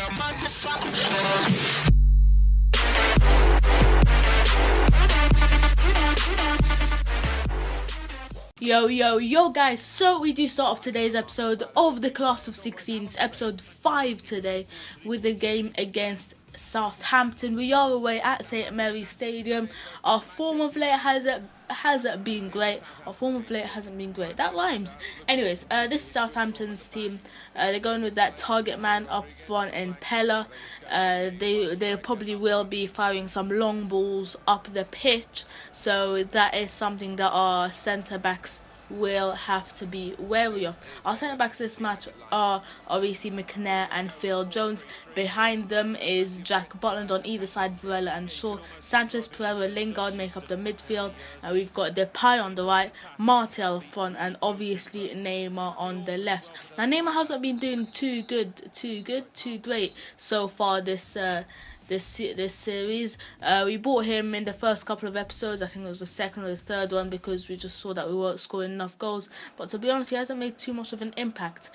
Yo guys, so we do start off today's episode of the Class of 16s, episode 5 today, with a game against Southampton. We are away at St Mary's Stadium. Our form of late hasn't been great. That rhymes. Anyways, this is Southampton's team. They're going with that target man up front in Pella. They probably will be firing some long balls up the pitch. So that is something that our centre backs will have to be wary of. Our centre backs this match are obviously McNair and Phil Jones. Behind them is Jack Butland on either side, Varela and Shaw. Sanchez, Pereira, Lingard make up the midfield, and we've got Depay on the right, Martial up front, and obviously Neymar on the left. Now Neymar hasn't been doing too great so far this series. We bought him in the first couple of episodes. I think it was the second or the third one, because we just saw that we weren't scoring enough goals. But to be honest, he hasn't made too much of an impact.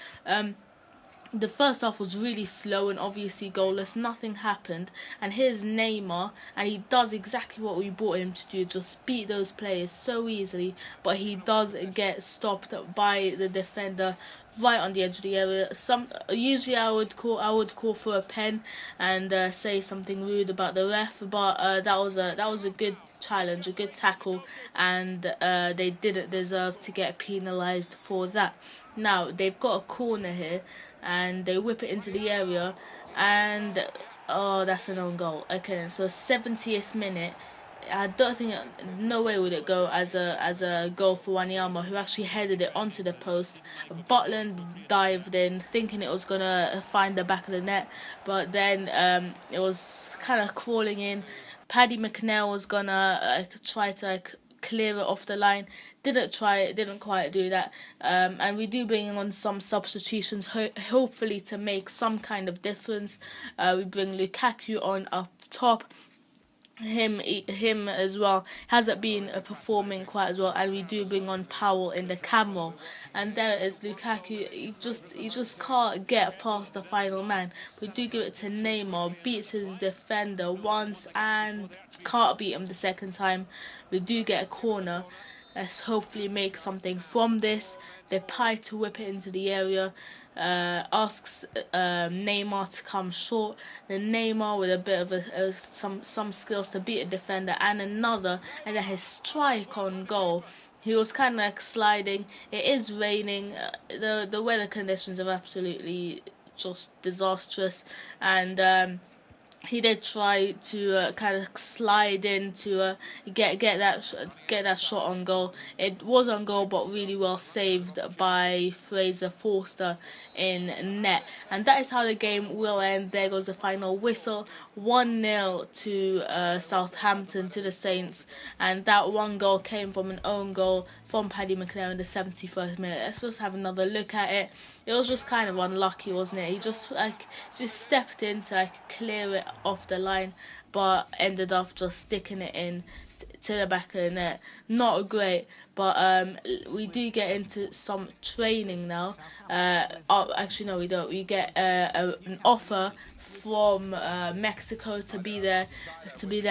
The first half was really slow and obviously goalless. Nothing happened. And here's Neymar, and he does exactly what we bought him to do, just beat those players so easily. But he does get stopped by the defender right on the edge of the area. Usually I would call for a pen and say something rude about the ref, but that was a good challenge, a good tackle, and they didn't deserve to get penalised for that. Now they've got a corner here, and they whip it into the area, and oh, that's an own goal. Okay, so 70th minute. I don't think, no way would it go as a goal for Wanyama, who actually headed it onto the post. Butland dived in, thinking it was gonna find the back of the net, but then it was kind of crawling in. Paddy McNair was gonna try to clear it off the line. Didn't quite do that. And we do bring on some substitutions, hopefully to make some kind of difference. We bring Lukaku on up top. Him as well hasn't been performing quite as well, and we do bring on Powell in the cam role, and there is Lukaku. He just can't get past the final man. We do give it to Neymar, beats his defender once and can't beat him the second time. We do get a corner. Let's hopefully make something from this. Depay to whip it into the area, asks Neymar to come short. Then Neymar with a bit of some skills to beat a defender and another, and then his strike on goal. He was kind of sliding. It is raining. The weather conditions are absolutely just disastrous, and he did try to kind of slide in to get that shot on goal. It was on goal, but really well saved by Fraser Forster in net. And that is how the game will end. There goes the final whistle. 1-0 to Southampton, to the Saints. And that one goal came from an own goal from Paddy McNair in the 71st minute. Let's just have another look at it. It was just kind of unlucky, wasn't it? He just stepped in to clear it off the line, but ended up just sticking it in to the back of the net. Not great, but we do get into some training now. Actually, no, we don't. We get an offer from Mexico to be their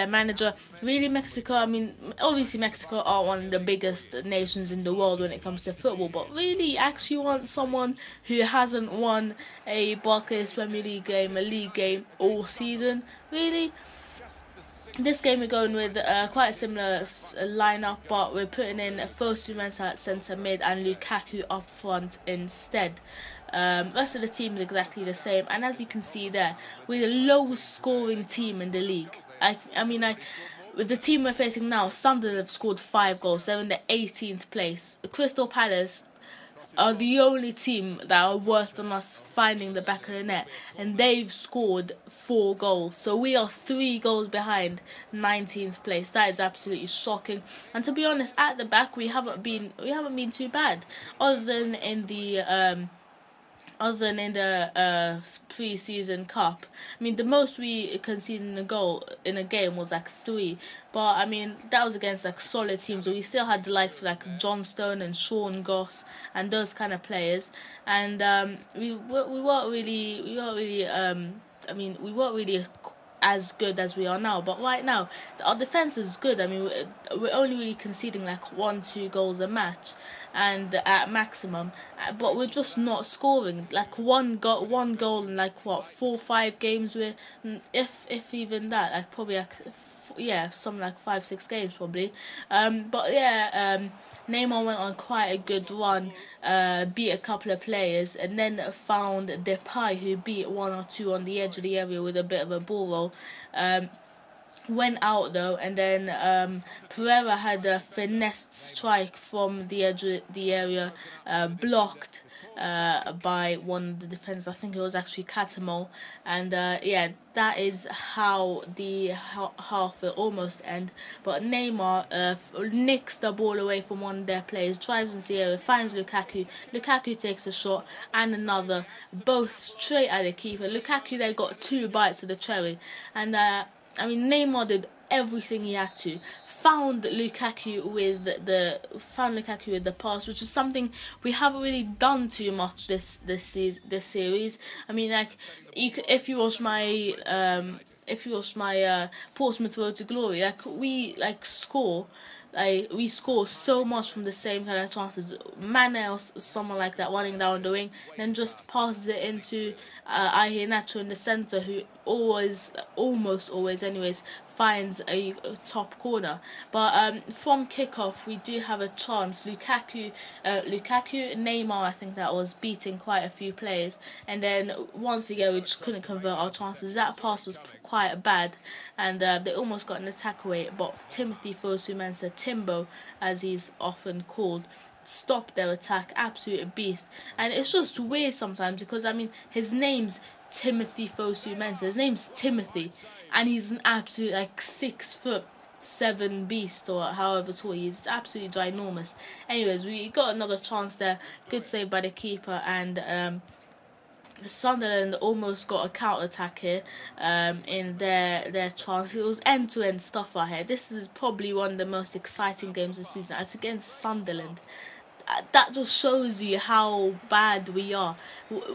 manager. Really, Mexico, I mean, obviously Mexico are one of the biggest nations in the world when it comes to football, but really actually want someone who hasn't won a Barclays Premier League game, a league game all season. Really, this game we're going with quite a similar lineup, but we're putting in Fosu Mensah at centre mid and Lukaku up front instead. Rest of the team is exactly the same, and as you can see there, we're the lowest scoring team in the league. With the team we're facing now, Sunderland have scored 5 goals. They're in the 18th place. Crystal Palace are the only team that are worse than us finding the back of the net, and they've scored 4 goals. So we are 3 goals behind 19th place. That is absolutely shocking. And to be honest, at the back we haven't been too bad, other than in the pre-season cup. I mean, the most we conceded in a game was 3, but I mean that was against solid teams. So we still had the likes of John Stone and Sean Goss and those kind of players, and we weren't really I mean, we weren't really as good as we are now, but right now our defense is good. I mean, we're only really conceding like 1-2 goals a match, and at maximum, but we're just not scoring like one goal in like what 4-5 games. We're if even that, like probably like yeah, something like 5-6 games probably. But yeah, Neymar went on quite a good run, beat a couple of players, and then found Depay, who beat one or two on the edge of the area with a bit of a ball roll. Went out though, and then Pereira had a finessed strike from the edge of the area, blocked by one of the defenders. I think it was actually Xalmaa, and yeah, that is how the half will almost end. But Neymar nicks the ball away from one of their players, drives into the area, finds Lukaku. Lukaku takes a shot and another, both straight at the keeper. Lukaku there got 2 bites of the cherry, and I mean, Neymar did everything he had to. Found Lukaku with the pass, which is something we haven't really done too much this series. I mean, like, if you watch my Portsmouth Road to Glory, like we score so much from the same kind of chances. Mane or someone like that running down the wing, then just passes it into Iheanacho in the centre, who almost always anyways finds a top corner. But from kickoff we do have a chance. Lukaku, Neymar, I think that was beating quite a few players, and then once again we just couldn't convert our chances. That pass was quite bad, and they almost got an attack away, but Timothy Fosu-Mensah, Timbo as he's often called, stopped their attack. Absolute beast. And it's just weird sometimes, because I mean, his name's Timothy Fosu-Mensah, his name's Timothy, and he's an absolute like 6'7" beast, or however tall he is. It's absolutely ginormous. Anyways, we got another chance there. Good save by the keeper, and Sunderland almost got a counter attack here in their chance. It was end to end stuff right here. This is probably one of the most exciting games of the season. It's against Sunderland. That just shows you how bad we are.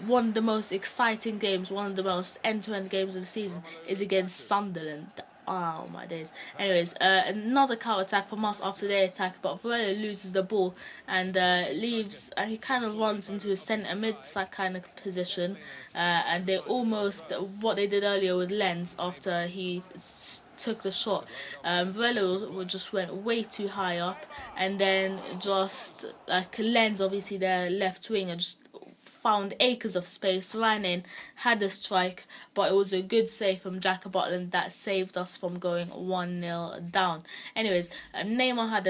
One of the most exciting games, one of the most end-to-end games of the season is against Sunderland. Oh my days. Anyways, another counter attack from us after their attack, but Varela loses the ball and leaves. He kind of runs into a centre mid kind of position, and they almost what they did earlier with Lens after he took the shot. Varela just went way too high up, and then just like Lens, obviously their left winger, just found acres of space, ran in, had a strike, but it was a good save from Jack Butland that saved us from going 1-0 down. Anyways, Neymar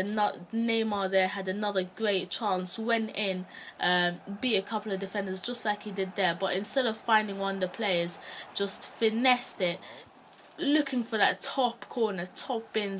there had another great chance, went in, beat a couple of defenders just like he did there, but instead of finding one of the players, just finessed it, looking for that top corner, top in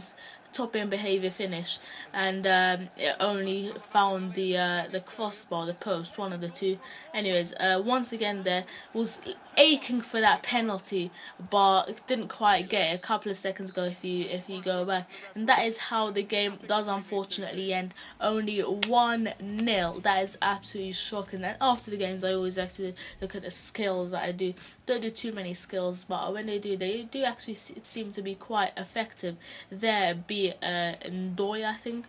behaviour finish, and it only found the crossbar, the post, one of the two. Anyways, once again there was aching for that penalty, but didn't quite get it a couple of seconds ago if you go back, and that is how the game does unfortunately end. Only 1-0. That is absolutely shocking. And after the games I always like to look at the skills that I do. Don't do too many skills, but when they do actually seem to be quite effective. There be Ndoye, I think,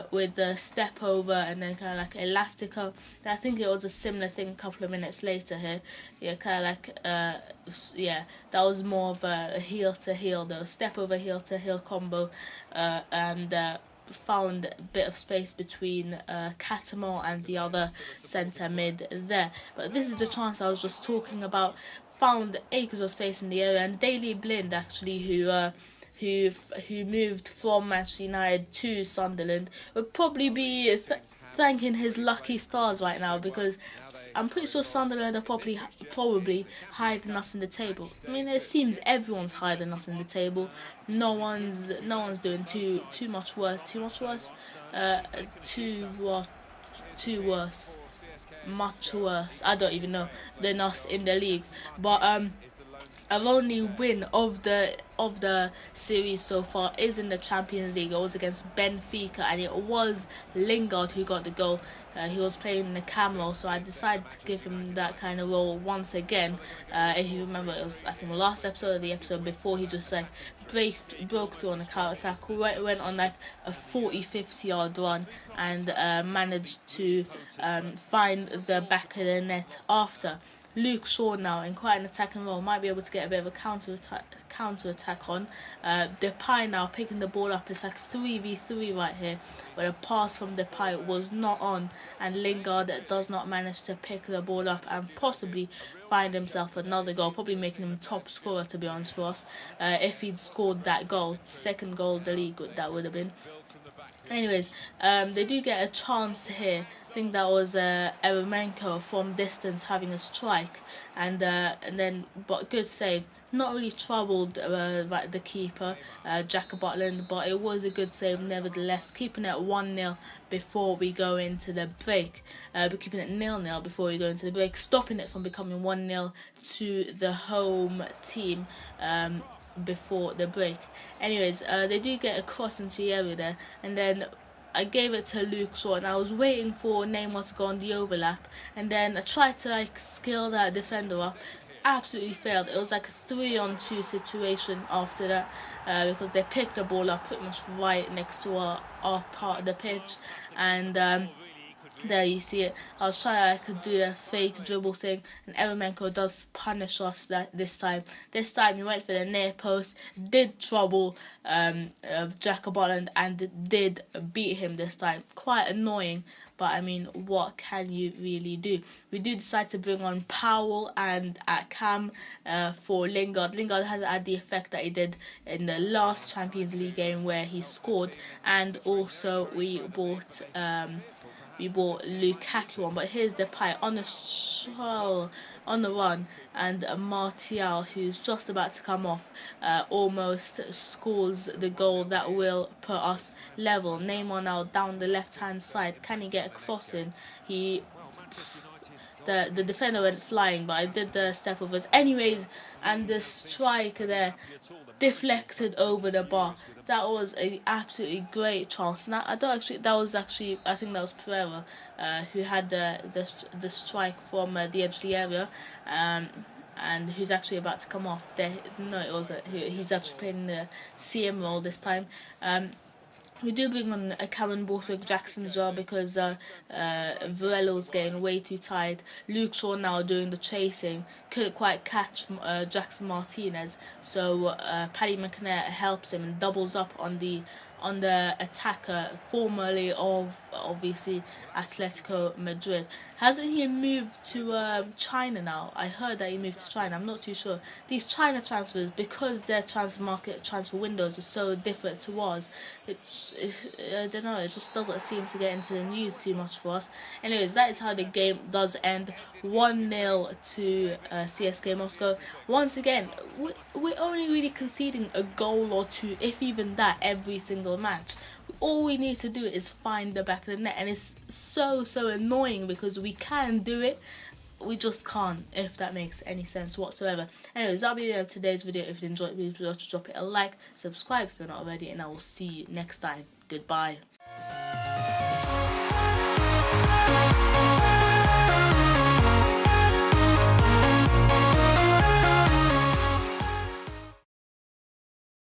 with the step over and then kind of like elastico. I think it was a similar thing a couple of minutes later here. Yeah, kind of like yeah, that was more of a heel to heel though, step over heel to heel combo, and found a bit of space between Xalmaa and the other centre mid there. But this is the chance I was just talking about. Found acres of space in the area, and Daley Blind actually, who moved from Manchester United to Sunderland, would probably be thanking his lucky stars right now, because I'm pretty sure Sunderland are probably higher than us in the table. I mean, it seems everyone's higher than us in the table. No one's doing too much worse. Much worse, I don't even know, than us in the league. But our only win of the series so far is in the Champions League. It was against Benfica, and it was Lingard who got the goal. He was playing in the cam role, so I decided to give him that kind of role once again. If you remember, it was, I think, the last episode or the episode before, he just like broke through on the counter attack, went on like a 40-50 yard run, and managed to find the back of the net after. Luke Shaw now in quite an attacking role might be able to get a bit of a counter attack on. Depay now picking the ball up. It's like 3v3 right here, but a pass from Depay was not on, and Lingard does not manage to pick the ball up and possibly find himself another goal, probably making him top scorer, to be honest, for us. If he'd scored that goal, second goal of the league, that would have been. Anyways, they do get a chance here. I think that was Eremenko from distance having a strike, and then but good save. Not really troubled the keeper, Jack Butland, but it was a good save nevertheless, keeping it 1-0 before we go into the break. Keeping it 0-0 before we go into the break, stopping it from becoming 1-0 to the home team. Before the break. Anyways, they do get a cross into the area there, and then I gave it to Luke Shaw, and I was waiting for Neymar to go on the overlap, and then I tried to like skill that defender up. Absolutely failed. It was like a 3-on-2 situation after that, because they picked the ball up pretty much right next to our part of the pitch, and there you see it. I was trying, I could do the fake dribble thing, and Eremenko does punish us this time. This time he went for the near post, did trouble Jack Butland, and did beat him this time. Quite annoying, but I mean, what can you really do? We do decide to bring on Powell and at cam for Lingard. Lingard hasn't had the effect that he did in the last Champions League game where he scored, and also we bought Lukaku on, but here's Depay on the run, and Martial, who's just about to come off, almost scores the goal that will put us level. Neymar now down the left hand side. Can he get a cross in? The defender went flying, but I did the step overs anyways, and the strike there deflected over the bar. That was a absolutely great chance. Now I think that was Pereira who had the strike from the edge of the area, and who's actually about to come off. He's actually playing the CM role this time. We do bring on a Callum Borthwick-Jackson as well, because Varela was getting way too tired. Luke Shaw now doing the chasing, couldn't quite catch Jackson Martinez, so Paddy McNair helps him and doubles up on the attacker, formerly of obviously Atletico Madrid. Hasn't he moved to China now? I heard that he moved to China. I'm not too sure. These China transfers, because their transfer windows are so different to ours, I don't know, it just doesn't seem to get into the news too much for us. Anyways, that is how the game does end. 1-0 to CSKA Moscow. Once again, we're only really conceding a goal or two, if even that, every single match. All we need to do is find the back of the net, and it's so annoying because we can do it, we just can't, if that makes any sense whatsoever. Anyways, that'll be the end of today's video. If you enjoyed it, please drop it a like, subscribe if you're not already, and I will see you next time. Goodbye.